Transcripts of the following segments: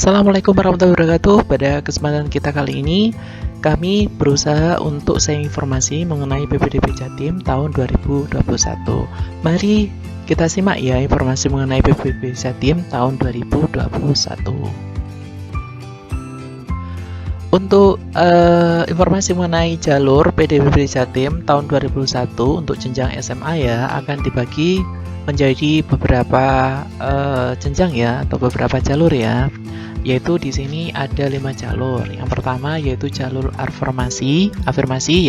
Assalamualaikum warahmatullahi wabarakatuh. Pada kesempatan kita kali ini, kami berusaha untuk share informasi mengenai PPDB Jatim tahun 2021. Mari kita simak ya informasi mengenai PPDB Jatim tahun 2021. Untuk informasi mengenai jalur PPDB Jatim tahun 2021 untuk jenjang SMA ya akan dibagi menjadi beberapa jenjang ya atau beberapa jalur ya. Yaitu di sini ada 5 jalur. Yang pertama yaitu jalur afirmasi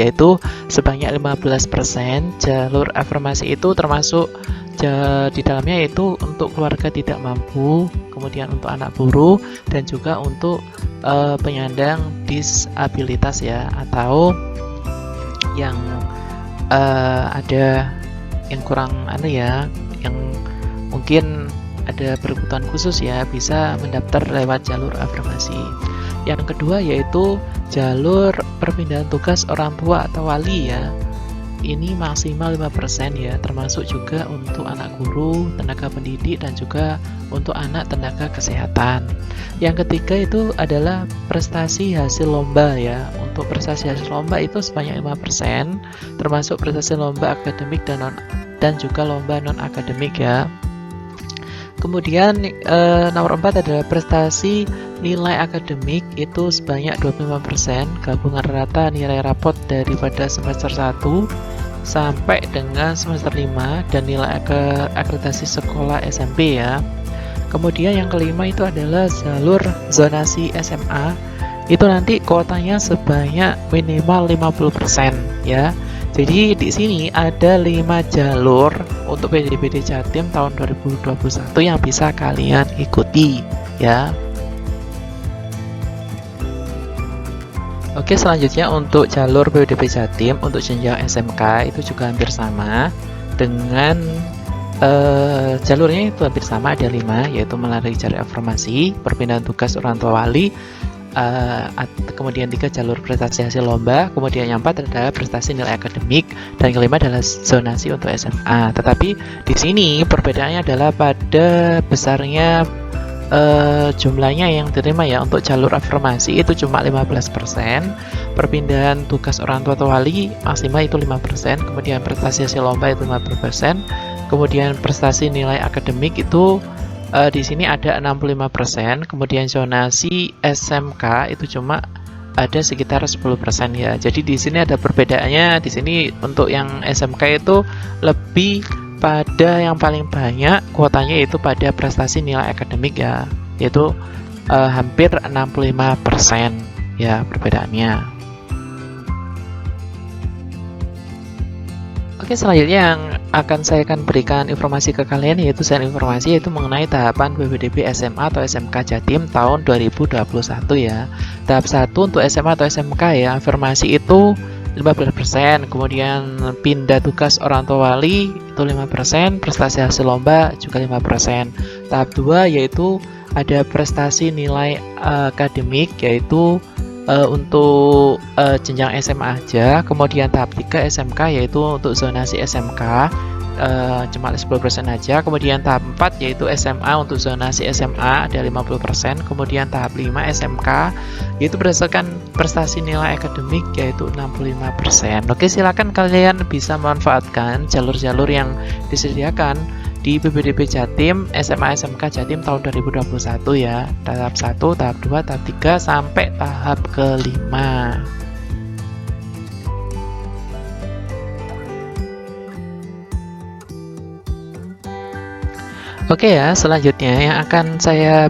yaitu sebanyak 15%. Jalur afirmasi itu termasuk di dalamnya yaitu untuk keluarga tidak mampu, kemudian untuk anak buruh dan juga untuk penyandang disabilitas ya, atau yang ada yang kurang yang mungkin ada berkebutuhan khusus ya, bisa mendaftar lewat jalur afirmasi. Yang kedua yaitu jalur perpindahan tugas orang tua atau wali ya. Ini maksimal 5% ya, termasuk juga untuk anak guru, tenaga pendidik dan juga untuk anak tenaga kesehatan. Yang ketiga itu adalah prestasi hasil lomba ya. Untuk prestasi hasil lomba itu sebanyak 5%, termasuk prestasi lomba akademik dan juga lomba non akademik ya. Kemudian nomor 4 adalah prestasi nilai akademik itu sebanyak 25%, gabungan rata nilai rapot daripada semester 1 sampai dengan semester 5 dan nilai akreditasi sekolah SMP ya. Kemudian yang kelima itu adalah jalur zonasi SMA. Itu nanti kuotanya sebanyak minimal 50% ya. Jadi di sini ada 5 jalur untuk PPDB Jatim tahun 2021 yang bisa kalian ikuti ya. Oke, selanjutnya untuk jalur PPDB Jatim untuk jenjang SMK itu juga hampir sama dengan jalurnya itu hampir sama, ada 5 yaitu melalui jalur afirmasi, perpindahan tugas orang tua wali, kemudian 3 jalur prestasi hasil lomba, kemudian yang 4 adalah prestasi nilai akademik, dan yang kelima adalah zonasi untuk SMA. Tetapi di sini perbedaannya adalah pada besarnya jumlahnya yang diterima ya. Untuk jalur afirmasi itu cuma 15%, perpindahan tugas orang tua atau wali maksimal itu 5%, kemudian prestasi hasil lomba itu 50%, kemudian prestasi nilai akademik itu di sini ada 65%, kemudian zonasi SMK itu cuma ada sekitar 10% ya. Jadi di sini ada perbedaannya. Di sini untuk yang SMK itu lebih pada yang paling banyak kuotanya itu pada prestasi nilai akademik ya, yaitu hampir 65% ya perbedaannya. Oke, selanjutnya yang akan saya berikan informasi ke kalian yaitu informasi mengenai tahapan PPDB SMA atau SMK Jatim tahun 2021 ya. Tahap 1 untuk SMA atau SMK ya, afirmasi itu 15%, kemudian pindah tugas orang tua wali itu 5%, prestasi hasil lomba juga 5%. Tahap 2 yaitu ada prestasi nilai akademik yaitu untuk jenjang SMA aja. Kemudian tahap 3 SMK yaitu untuk zonasi SMK cuma 10% aja. Kemudian tahap 4 yaitu SMA untuk zonasi SMA ada 50%. Kemudian tahap 5 SMK yaitu berdasarkan prestasi nilai akademik yaitu 65%. Oke, silakan kalian bisa memanfaatkan jalur-jalur yang disediakan di PPDB Jatim SMA SMK Jatim tahun 2021 ya. Tahap 1, tahap 2, tahap 3 sampai tahap kelima. Oke ya, selanjutnya yang akan saya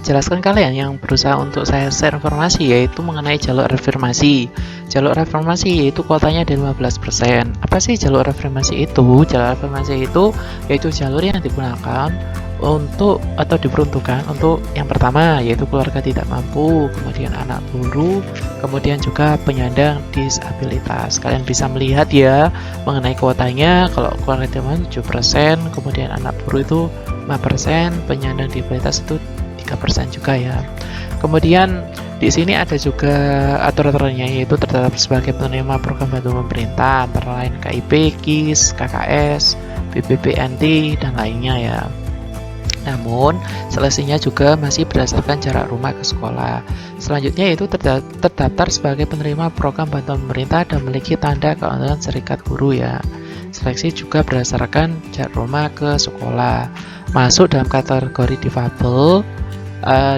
jelaskan kalian yang berusaha untuk saya share informasi yaitu mengenai jalur afirmasi. Jalur afirmasi yaitu kuotanya ada 15%. Apa sih jalur afirmasi itu? Jalur afirmasi itu yaitu jalur yang digunakan untuk atau diperuntukkan untuk yang pertama yaitu keluarga tidak mampu, kemudian anak buruh, kemudian juga penyandang disabilitas. Kalian bisa melihat ya mengenai kuotanya. Kalau keluarga tidak mampu 7%, kemudian anak buruh itu 5%, penyandang disabilitas itu 3% juga ya. Kemudian di sini ada juga aturan-aturannya yaitu terdapat sebagai penerima program bantuan pemerintah antara lain KIP, KIS, KKS, BPPNT dan lainnya ya. Namun, seleksinya juga masih berdasarkan jarak rumah ke sekolah. Selanjutnya yaitu terdaftar sebagai penerima program bantuan pemerintah dan memiliki tanda keanggotaan serikat buruh ya. Seleksi juga berdasarkan jarak rumah ke sekolah. Masuk dalam kategori difabel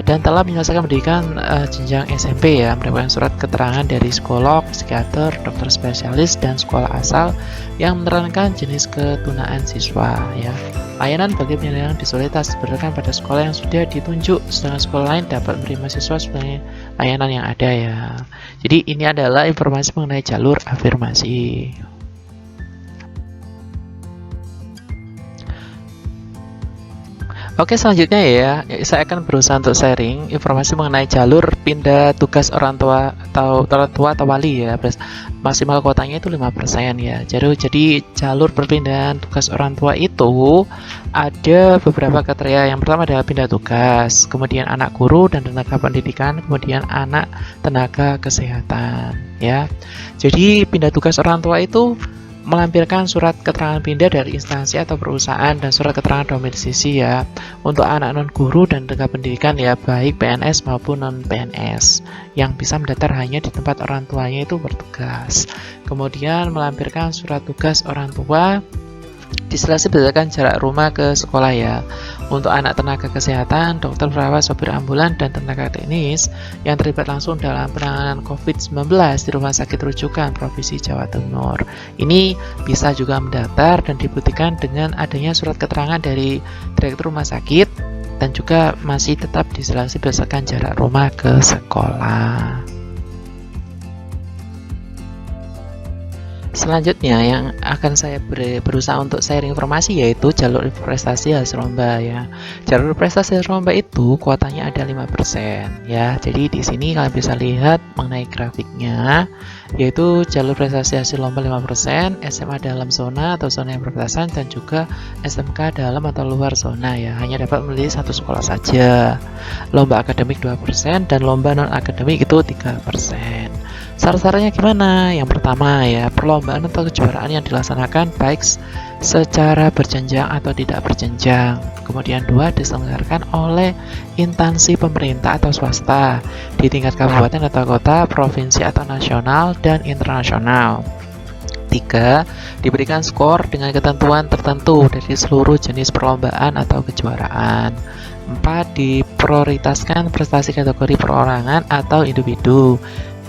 dan telah menyelesaikan pendidikan jenjang SMP ya, mendapatkan surat keterangan dari psikolog, psikiater, dokter spesialis, dan sekolah asal yang menerangkan jenis ketunaan siswa ya. Layanan bagi penyandang disabilitas berdasarkan pada sekolah yang sudah ditunjuk, sedangkan sekolah lain dapat menerima siswa sebagai layanan yang ada ya. Jadi ini adalah informasi mengenai jalur afirmasi. Oke, selanjutnya ya, saya akan berusaha untuk sharing informasi mengenai jalur pindah tugas orang tua atau wali ya. Maksimal kuotanya itu 5% ya. Jadi jalur perpindahan tugas orang tua itu ada beberapa kriteria. Yang pertama adalah pindah tugas, kemudian anak guru dan tenaga pendidikan, kemudian anak tenaga kesehatan ya. Jadi pindah tugas orang tua itu melampirkan surat keterangan pindah dari instansi atau perusahaan dan surat keterangan domisili ya untuk anak non-guru dan tenaga pendidikan ya, baik PNS maupun non-PNS yang bisa mendaftar hanya di tempat orang tuanya itu bertugas. Kemudian melampirkan surat tugas orang tua diseleksi berdasarkan jarak rumah ke sekolah ya. Untuk anak tenaga kesehatan, dokter, perawat, sopir ambulan, dan tenaga teknis yang terlibat langsung dalam penanganan COVID-19 di Rumah Sakit Rujukan Provinsi Jawa Timur. Ini bisa juga mendaftar dan dibuktikan dengan adanya surat keterangan dari direktur rumah sakit dan juga masih tetap diseleksi berdasarkan jarak rumah ke sekolah. Selanjutnya yang akan saya berusaha untuk sharing informasi yaitu jalur prestasi hasil lomba ya. Jalur prestasi hasil lomba itu kuotanya ada 5% ya. Jadi di sini kalian bisa lihat mengenai grafiknya yaitu jalur prestasi hasil lomba 5%, SMA dalam zona atau zona yang berbatasan, dan juga SMK dalam atau luar zona ya. Hanya dapat memilih satu sekolah saja. Lomba akademik 2% dan lomba non akademik itu 3%. Syarat-syaratnya gimana? Yang pertama ya, perlombaan atau kejuaraan yang dilaksanakan baik secara berjenjang atau tidak berjenjang. Kemudian 2, diselenggarakan oleh instansi pemerintah atau swasta di tingkat kabupaten atau kota, provinsi atau nasional dan internasional. 3, diberikan skor dengan ketentuan tertentu dari seluruh jenis perlombaan atau kejuaraan. 4, diprioritaskan prestasi kategori perorangan atau individu.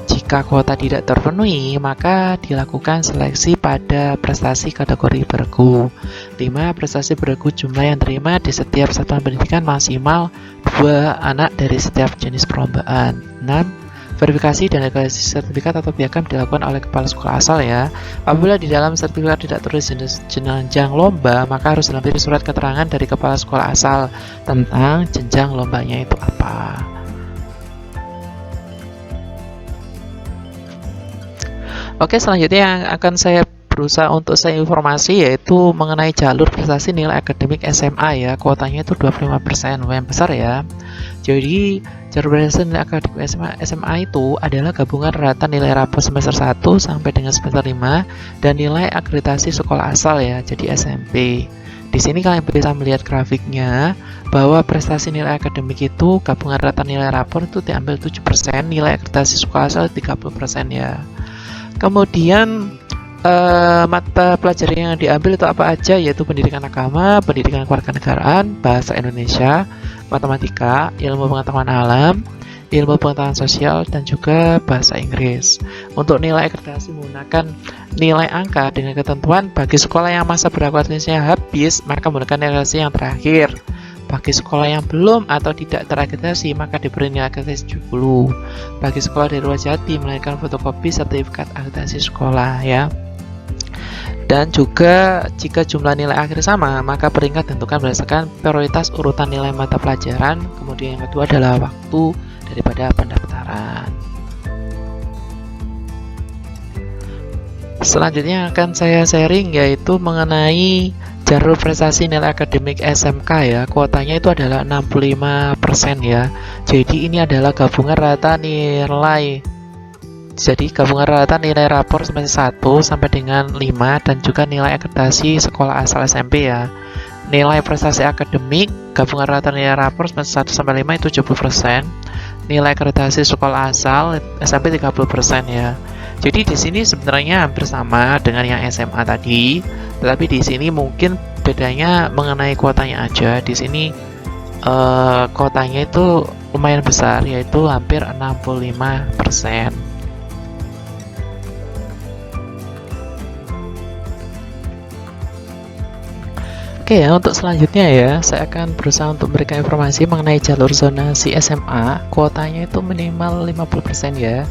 Jika kuota tidak terpenuhi, maka dilakukan seleksi pada prestasi kategori bergu. 5, prestasi bergu jumlah yang terima di setiap satuan pendidikan maksimal 2 anak dari setiap jenis perlombaan. 6, verifikasi dan legalisasi sertifikat atau piagam dilakukan oleh kepala sekolah asal ya. Apabila di dalam sertifikat tidak tertulis jenjang lomba, maka harus dilampiri surat keterangan dari kepala sekolah asal tentang jenjang lombanya itu apa. Oke, selanjutnya yang akan saya berusaha untuk saya informasi yaitu mengenai jalur prestasi nilai akademik SMA ya. Kuotanya itu 25%, lumayan besar ya. Jadi jalur prestasi nilai akademik SMA itu adalah gabungan rata nilai rapor semester 1 sampai dengan semester 5 dan nilai akreditasi sekolah asal ya, jadi SMP. Di sini kalian bisa melihat grafiknya bahwa prestasi nilai akademik itu gabungan rata nilai rapor itu diambil 7%, nilai akreditasi sekolah asal 30% ya. Kemudian mata pelajaran yang diambil itu apa aja, yaitu pendidikan agama, pendidikan kewarganegaraan, bahasa Indonesia, matematika, ilmu pengetahuan alam, ilmu pengetahuan sosial, dan juga bahasa Inggris. Untuk nilai akreditasi menggunakan nilai angka dengan ketentuan bagi sekolah yang masa berakreditasinya habis, maka menggunakan nilai akreditasi yang terakhir. Bagi sekolah yang belum atau tidak terakreditasi, maka diberi nilai akreditasi 70. Bagi sekolah dari luar Jawa melainkan fotokopi sertifikat akreditasi sekolah ya. Dan juga jika jumlah nilai akhir sama, maka peringkat ditentukan berdasarkan prioritas urutan nilai mata pelajaran. Kemudian yang kedua adalah waktu daripada pendaftaran. Selanjutnya akan saya sharing yaitu mengenai jalur prestasi nilai akademik SMK ya. Kuotanya itu adalah 65% ya. Jadi ini adalah gabungan rata nilai rapor semester 1 sampai dengan 5 dan juga nilai akreditasi sekolah asal SMP ya. Nilai prestasi akademik, gabungan rata nilai rapor semester 1-5 itu 70%. Nilai akreditasi sekolah asal SMP 30% ya. Jadi di sini sebenarnya hampir sama dengan yang SMA tadi, tetapi di sini mungkin bedanya mengenai kuotanya aja. Di sini kuotanya itu lumayan besar, yaitu hampir 65%. Oke ya, untuk selanjutnya ya, saya akan berusaha untuk memberikan informasi mengenai jalur zonasi SMA. Kuotanya itu minimal 50% ya.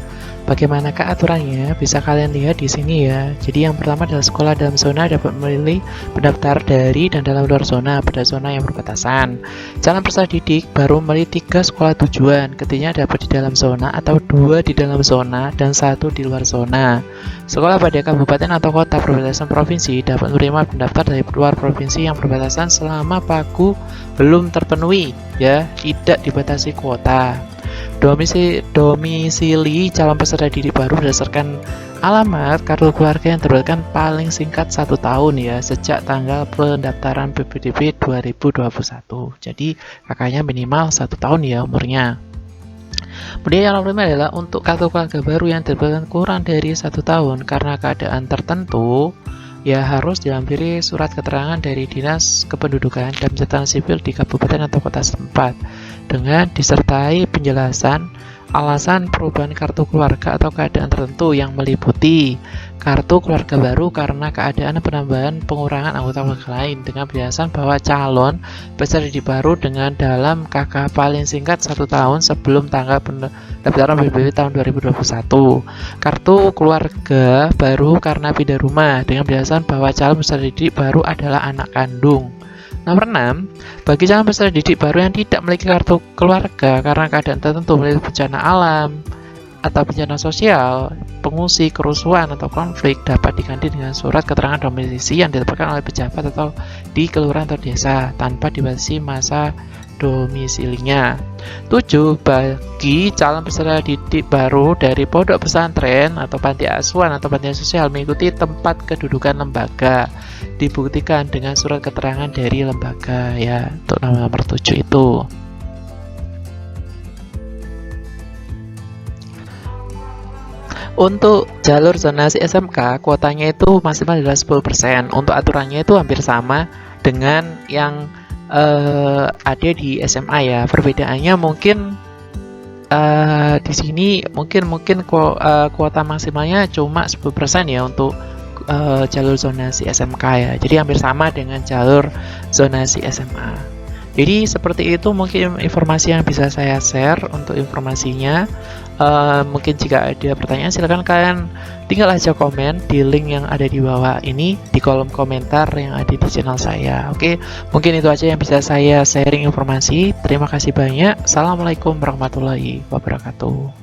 Bagaimanakah aturannya? Bisa kalian lihat di sini ya. Jadi yang pertama adalah sekolah dalam zona dapat memilih pendaftar dari dan dalam luar zona pada zona yang berbatasan. Calon peserta didik baru memilih 3 sekolah tujuan, ketiganya dapat di dalam zona atau 2 di dalam zona dan 1 di luar zona. Sekolah pada kabupaten atau kota perbatasan provinsi dapat menerima pendaftar dari luar provinsi yang berbatasan selama pagu belum terpenuhi ya, tidak dibatasi kuota. Domisili calon peserta didik baru berdasarkan alamat kartu keluarga yang terbitkan paling singkat 1 tahun ya, sejak tanggal pendaftaran PPDB 2021. Jadi kakaknya minimal 1 tahun ya umurnya. Kemudian yang kelima adalah untuk kartu keluarga baru yang terbitkan kurang dari 1 tahun karena keadaan tertentu, ya harus dilampiri surat keterangan dari Dinas Kependudukan dan Catatan Sipil di kabupaten atau kota setempat dengan disertai penjelasan alasan perubahan kartu keluarga atau keadaan tertentu yang meliputi kartu keluarga baru karena keadaan penambahan pengurangan anggota keluarga lain dengan penjelasan bahwa calon peserta didik baru dengan dalam KK paling singkat 1 tahun sebelum tanggal pendaftaran PPDB tahun 2021. Kartu keluarga baru karena pindah rumah dengan penjelasan bahwa calon peserta didik baru adalah anak kandung. Nomor 6, bagi calon peserta didik baru yang tidak memiliki kartu keluarga karena keadaan tertentu, misalnya bencana alam atau bencana sosial, pengungsi, kerusuhan, atau konflik, dapat diganti dengan surat keterangan domisili yang diterbitkan oleh pejabat atau di kelurahan atau desa tanpa dibatasi masa domisilinya. 7. Bagi calon peserta didik baru dari pondok pesantren atau panti asuhan atau panti sosial mengikuti tempat kedudukan lembaga, dibuktikan dengan surat keterangan dari lembaga ya, untuk nomor 7 itu. Untuk jalur zonasi SMK, kuotanya itu maksimal adalah 10%. Untuk aturannya itu hampir sama dengan yang ada di SMA ya. Perbedaannya mungkin di sini mungkin kuota maksimalnya cuma 10% ya untuk jalur zonasi SMK ya. Jadi hampir sama dengan jalur zonasi SMA. Jadi seperti itu mungkin informasi yang bisa saya share untuk informasinya. Mungkin jika ada pertanyaan silahkan kalian tinggal aja komen di link yang ada di bawah ini di kolom komentar yang ada di channel saya. Oke, mungkin itu aja yang bisa saya sharing informasi. Terima kasih banyak. Assalamualaikum warahmatullahi wabarakatuh.